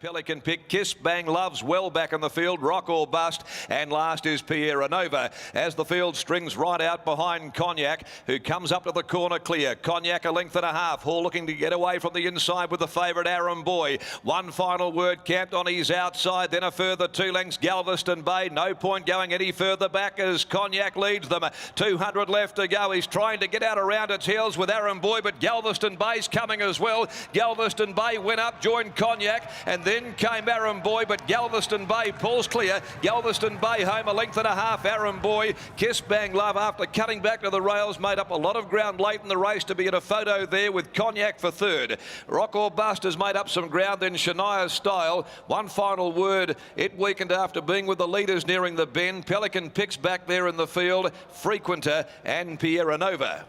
Pelican Pick, Kiss Bang Loves well back in the field, Rock or Bust, and last is Pierre Nova as the field strings right out behind Cognac, who comes up to the corner clear. Cognac a length and a half. Hall looking to get away from the inside with the favourite Aram Boy. One final word camped on his outside, then a further 2 lengths Galveston Bay. No point going any further back as Cognac leads them. 200 left to go. He's trying to get out around its heels with Aram Boy, but Galveston Bay's coming as well. Galveston Bay went up, joined Cognac, and then came Aram Boy, but Galveston Bay pulls clear. Galveston Bay home a length and a half. Aram Boy, Kiss Bang Love after cutting back to the rails, made up a lot of ground late in the race to be in a photo there with Cognac for third. Rock or Bust has made up some ground, then Shania's Style. One final word, it weakened after being with the leaders nearing the bend. Pelican Pick's back there in the field, Frequenter and Pierre Nova.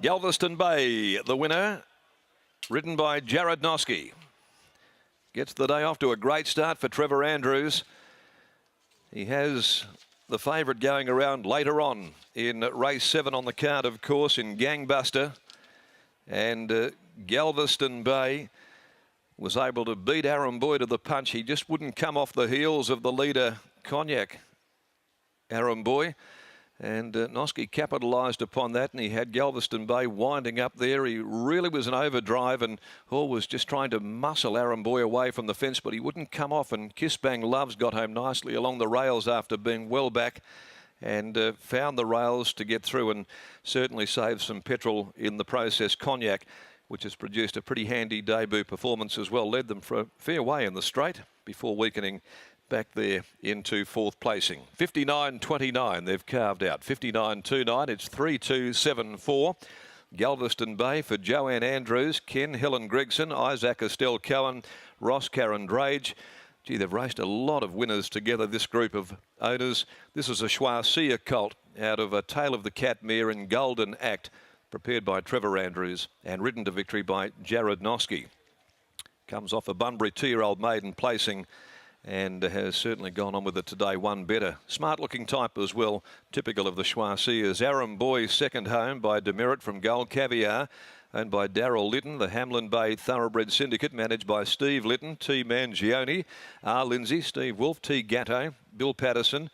Galveston Bay, the winner, ridden by Jared Noske. Gets the day off to a great start for Trevor Andrews. He has the favourite going around later on in race 7 on the card, of course, in Gangbuster. And Galveston Bay was able to beat Aram Boy to the punch. He just wouldn't come off the heels of the leader, Cognac, Aram Boy. And Noske capitalised upon that, and he had Galveston Bay winding up there. He really was an overdrive, and Hall was just trying to muscle Aram Boy away from the fence, but he wouldn't come off, and Kiss Bang Loves got home nicely along the rails after being well back and found the rails to get through and certainly saved some petrol in the process. Cognac, which has produced a pretty handy debut performance as well, led them for a fair way in the straight before weakening back there into 4th placing. 59.29 they've carved out. 59.29, it's 3.274. Galveston Bay for Joanne Andrews, Ken Helen Gregson, Isaac Estelle Cohen, Ross Karen Drage. Gee, they've raced a lot of winners together, this group of owners. This is a Schwarcia colt out of a Tail of the Cat mare in Golden Act, prepared by Trevor Andrews and ridden to victory by Jared Noske. Comes off a Bunbury 2-year-old maiden placing and has certainly gone on with it today. One better. Smart looking type as well, typical of the Schwarcias. Aram Boy second home by Demerit from Gold Caviar, owned by Darryl Litton. The Hamlin Bay Thoroughbred Syndicate managed by Steve Litton, T. Mangione, R. Lindsay, Steve Wolfe, T. Gatto, Bill Patterson,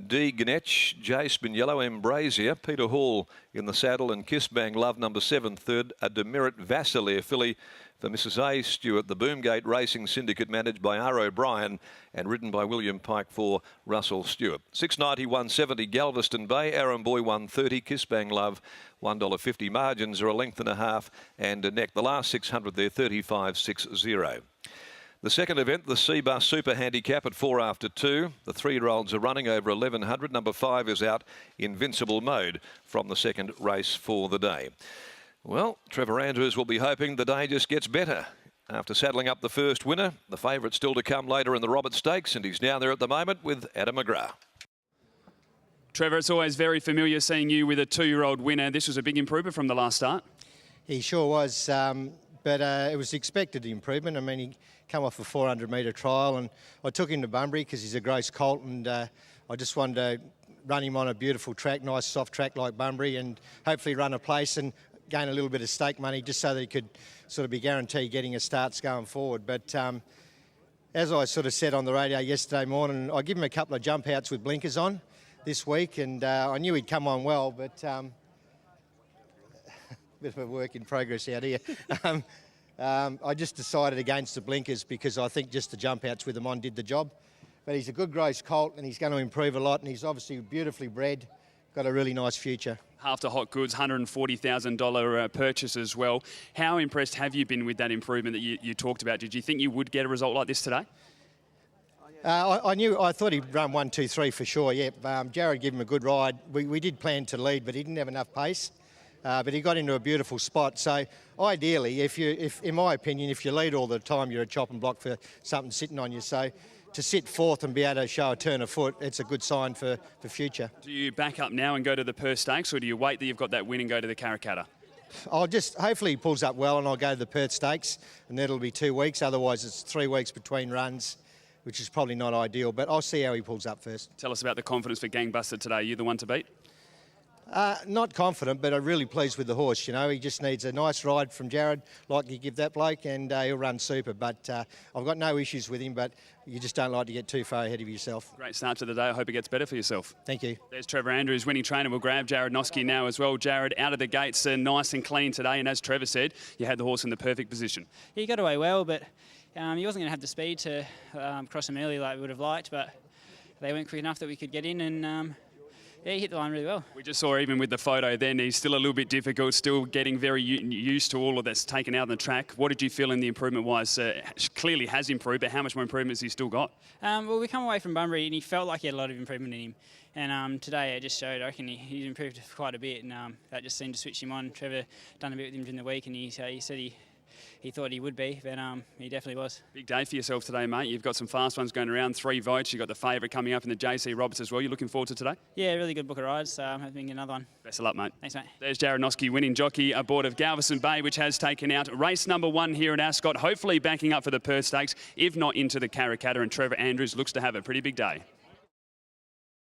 D. Gnetch, J. Spiniello, Embrazier, Peter Hall in the saddle, and Kiss Bang Love number 7 third, a Demerit Vasilier filly for Mrs. A. Stewart. The Boomgate Racing Syndicate managed by R. O'Brien and ridden by William Pike for Russell Stewart. 690, 170 Galveston Bay, Aram Boy 130, Kiss Bang Love $1.50. Margins are a length and a half and a neck. The last 600 there, 35.60. The second event, the C-Bus Super Handicap at 4 after 2. The 3-year-olds are running over 1100. Number 5 is out, Invincible Mode, from the second race for the day. Well, Trevor Andrews will be hoping the day just gets better. After saddling up the first winner, the favourite still to come later in the Robert Stakes, and he's down there at the moment with Adam McGrath. Trevor, it's always very familiar seeing you with a 2-year-old winner. This was a big improvement from the last start. He sure was, but it was expected improvement. I mean, he come off a 400-metre trial, and I took him to Bunbury because he's a gross colt, and I just wanted to run him on a beautiful track, nice soft track like Bunbury, and hopefully run a place and gain a little bit of stake money just so that he could sort of be guaranteed getting a starts going forward. But as I sort of said on the radio yesterday morning, I give him a couple of jump outs with blinkers on this week, and I knew he'd come on well, but bit of a work in progress out here. I just decided against the blinkers because I think just the jump outs with him on did the job. But he's a good gross colt and he's going to improve a lot, and he's obviously beautifully bred, got a really nice future. Half to Hot Goods, $140,000 purchase as well. How impressed have you been with that improvement that you talked about? Did you think you would get a result like this today? I thought he'd run 1, 2, 3 for sure, yeah. Jared gave him a good ride. We did plan to lead, but he didn't have enough pace. But he got into a beautiful spot. So ideally, if in my opinion, if you lead all the time, you're a chopping block for something sitting on you. So to sit 4th and be able to show a turn of foot, it's a good sign for the future. Do you back up now and go to the Perth Stakes, or do you wait that you've got that win and go to the Karrakatta? Hopefully he pulls up well and I'll go to the Perth Stakes, and that'll be 2 weeks. Otherwise it's 3 weeks between runs, which is probably not ideal, but I'll see how he pulls up first. Tell us about the confidence for Gangbuster today. You the one to beat? Not confident, but I'm really pleased with the horse. You know, he just needs a nice ride from Jared, like you give that bloke, and he'll run super. But I've got no issues with him, but you just don't like to get too far ahead of yourself. Great start to the day. I hope it gets better for yourself. Thank you. There's Trevor Andrews, winning trainer. We'll grab Jared Noske now as well. Jared, out of the gates, nice and clean today. And as Trevor said, you had the horse in the perfect position. He got away well, but he wasn't going to have the speed to cross him early like we would have liked. But they went quick enough that we could get in, and yeah, he hit the line really well. We just saw even with the photo then, he's still a little bit difficult, still getting very used to all of that's taken out on the track. What did you feel in the improvement-wise? Clearly has improved, but how much more improvement has he still got? Well, we come away from Bunbury and he felt like he had a lot of improvement in him. And today it just showed, I reckon he's improved quite a bit, and that just seemed to switch him on. Trevor done a bit with him during the week, and he said he thought he would be, but he definitely was. Big day for yourself today, mate. You've got some fast ones going around, 3 votes. You've got the favourite coming up in the JC Roberts as well. You're looking forward to today? Yeah, really good book of rides, so I'm hoping another one. Best of luck, mate. Thanks, mate. There's Jared Noske, winning jockey aboard of Galveston Bay, which has taken out race number 1 here at Ascot, hopefully backing up for the Perth Stakes, if not into the Karrakatta, and Trevor Andrews looks to have a pretty big day.